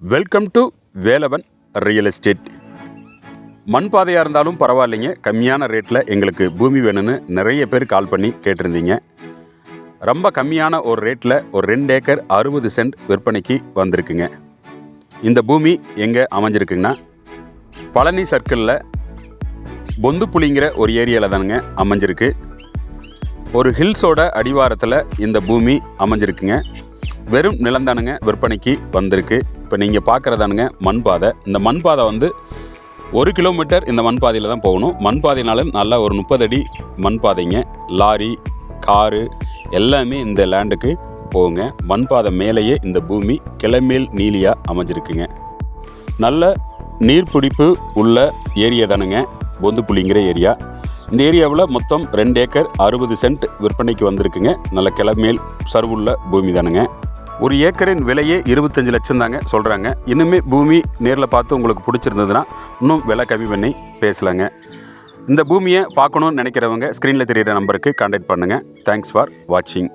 Welcome to Velavan real estate. மண் பாதையாக இருந்தாலும் பரவாயில்லைங்க, கம்மியான ரேட்டில் எங்களுக்கு பூமி வேணும்னு நிறைய பேர் கால் பண்ணி கேட்டிருந்தீங்க. ரொம்ப கம்மியான ஒரு ரேட்டில் ஒரு 2 ஏக்கர் 60 சென்ட் விற்பனைக்கு வந்திருக்குங்க. இந்த பூமி எங்கே அமைஞ்சிருக்குங்கன்னா, பழனி சர்க்கிளில் பொந்துப்புலிங்கிற ஒரு ஏரியாவில் தானுங்க அமைஞ்சிருக்கு. ஒரு ஹில்ஸோட அடிவாரத்தில் இந்த பூமி அமைஞ்சிருக்குங்க. வெறும் நிலந்தானுங்க விற்பனைக்கு வந்திருக்கு. இப்போ நீங்கள் பார்க்குறதானுங்க மண் பாதை. இந்த மண் பாதை வந்து 1 கிலோமீட்டர் இந்த மண் பாதையில் தான் போகணும். மண் பாதைனால நல்லா ஒரு 30 அடி மண் பாதைங்க. லாரி, காரு எல்லாமே இந்த லேண்டுக்கு போகுங்க. மண் பாதை மேலேயே இந்த பூமி கிளமேல் நீலியாக அமைஞ்சிருக்குங்க. நல்ல நீர்பிடிப்பு உள்ள ஏரியா தானுங்க பொந்துப்புலிங்கிற ஏரியா. இந்த ஏரியாவில் மொத்தம் 2 ஏக்கர் 60 சென்ட் விற்பனைக்கு வந்திருக்குங்க. நல்ல கிளமேல் சர்வுள்ள பூமி தானுங்க. ஒரு ஏக்கரின் விலையே 25 லட்சம் தாங்க சொல்கிறாங்க. இன்னுமே பூமி நேரில் பார்த்து உங்களுக்கு பிடிச்சிருந்ததுன்னா இன்னும் விலை கம்மி பண்ணி பேசலாங்க. இந்த பூமியை பார்க்கணுன்னு நினைக்கிறவங்க ஸ்க்ரீனில் தெரிகிற நம்பருக்கு கான்டாக்ட் பண்ணுங்கள். தேங்க்ஸ் ஃபார் வாட்சிங்.